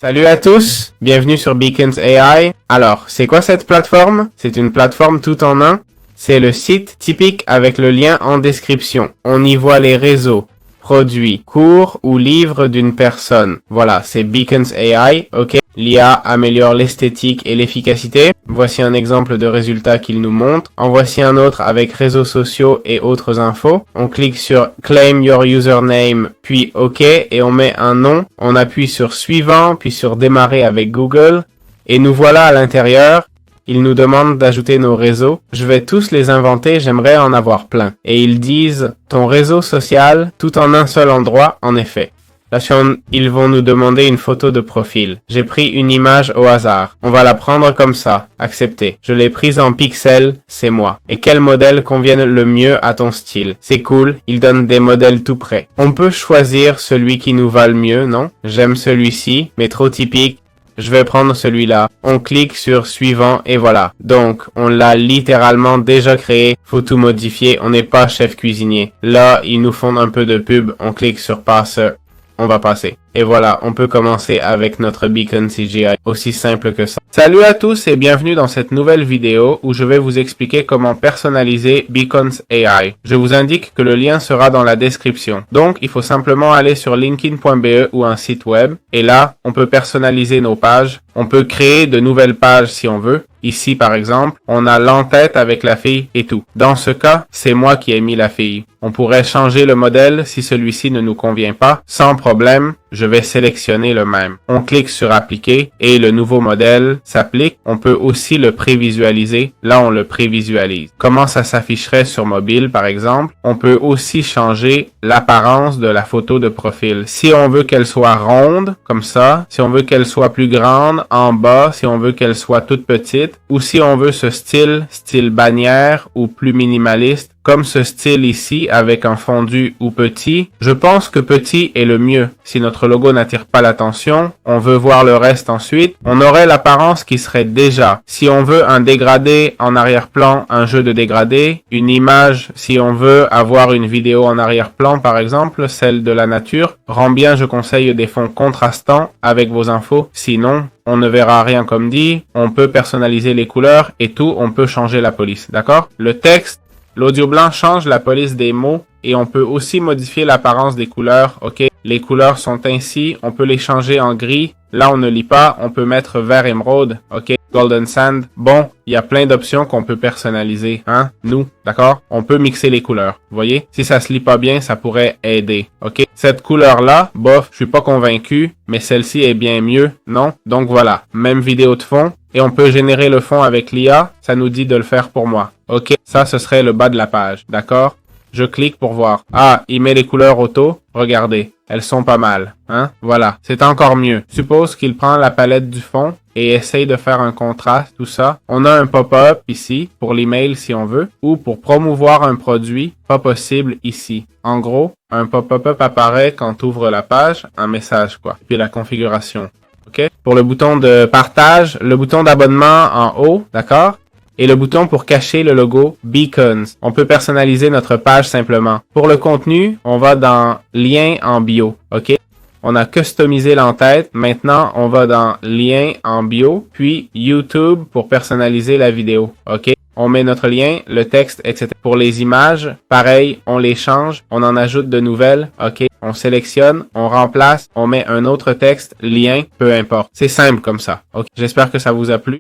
Salut à tous, bienvenue sur Beacons AI. Alors, c'est quoi cette plateforme? C'est une plateforme tout en un. C'est le site typique avec le lien en description. On y voit les réseaux, produits, cours ou livres d'une personne. Voilà, c'est Beacons AI, ok? L'IA améliore l'esthétique et l'efficacité. Voici un exemple de résultat qu'il nous montre. En voici un autre avec réseaux sociaux et autres infos. On clique sur Claim your username, puis OK, et on met un nom. On appuie sur Suivant, puis sur Démarrer avec Google. Et nous voilà à l'intérieur. Ils nous demandent d'ajouter nos réseaux. Je vais tous les inventer, j'aimerais en avoir plein. Et ils disent ton réseau social, tout en un seul endroit, en effet. Là, ils vont nous demander une photo de profil. J'ai pris une image au hasard. On va la prendre comme ça. Accepter. Je l'ai prise en pixels, c'est moi. Et quel modèle convienne le mieux à ton style? C'est cool, il donne des modèles tout près. On peut choisir celui qui nous va le mieux, non? J'aime celui-ci, mais trop typique. Je vais prendre celui-là. On clique sur suivant et voilà. Donc, on l'a littéralement déjà créé. Faut tout modifier. On n'est pas chef cuisinier. Là, ils nous font un peu de pub. On clique sur passe. On va passer. Et voilà, on peut commencer avec notre Beacon CGI. Aussi simple que ça. Salut à tous et bienvenue dans cette nouvelle vidéo où je vais vous expliquer comment personnaliser Beacons AI. Je vous indique que le lien sera dans la description. Donc, il faut simplement aller sur linkedin.be ou un site web. Et là, on peut personnaliser nos pages. On peut créer de nouvelles pages si on veut. Ici, par exemple, on a l'en-tête avec la fille et tout. Dans ce cas, c'est moi qui ai mis la fille. On pourrait changer le modèle si celui-ci ne nous convient pas. Sans problème, je vais sélectionner le même. On clique sur appliquer et le nouveau modèle s'applique. On peut aussi le prévisualiser. Là, on le prévisualise. Comment ça s'afficherait sur mobile, par exemple? On peut aussi changer l'apparence de la photo de profil. Si on veut qu'elle soit ronde, comme ça, si on veut qu'elle soit plus grande, en bas, si on veut qu'elle soit toute petite, ou si on veut ce style bannière ou plus minimaliste, comme ce style ici avec un fondu ou petit. Je pense que petit est le mieux. Si notre logo n'attire pas l'attention, on veut voir le reste ensuite, on aurait l'apparence qui serait déjà. Si on veut un dégradé en arrière-plan, un jeu de dégradé, une image, si on veut avoir une vidéo en arrière-plan par exemple, celle de la nature, rend bien je conseille des fonds contrastants avec vos infos, sinon on ne verra rien comme dit, on peut personnaliser les couleurs et tout, on peut changer la police, d'accord? Le texte, l'audio blanc change la police des mots et on peut aussi modifier l'apparence des couleurs, ok? Les couleurs sont ainsi, on peut les changer en gris. Là, on ne lit pas, on peut mettre vert émeraude, ok? Golden sand. Bon, il y a plein d'options qu'on peut personnaliser, hein? Nous, d'accord? On peut mixer les couleurs, vous voyez? Si ça se lit pas bien, ça pourrait aider, ok? Cette couleur-là, bof, je suis pas convaincu, mais celle-ci est bien mieux, non? Donc voilà, même vidéo de fond. Et on peut générer le fond avec l'IA, ça nous dit de le faire pour moi. Ok, ça ce serait le bas de la page, d'accord? Je clique pour voir. Ah, il met les couleurs auto. Regardez, elles sont pas mal, hein? Voilà, c'est encore mieux. Suppose qu'il prend la palette du fond et essaye de faire un contraste, tout ça. On a un pop-up ici, pour l'email si on veut, ou pour promouvoir un produit, pas possible ici. En gros, un pop-up apparaît quand tu ouvres la page, un message quoi, puis la configuration. Ok? Pour le bouton de partage, le bouton d'abonnement en haut, d'accord? Et le bouton pour cacher le logo Beacons. On peut personnaliser notre page simplement. Pour le contenu, on va dans Lien en bio, ok? On a customisé l'entête. Maintenant, on va dans Lien en bio, puis YouTube pour personnaliser la vidéo, ok? On met notre lien, le texte, etc. Pour les images, pareil, on les change, on en ajoute de nouvelles, ok? On sélectionne, on remplace, on met un autre texte, lien, peu importe. C'est simple comme ça, ok? J'espère que ça vous a plu.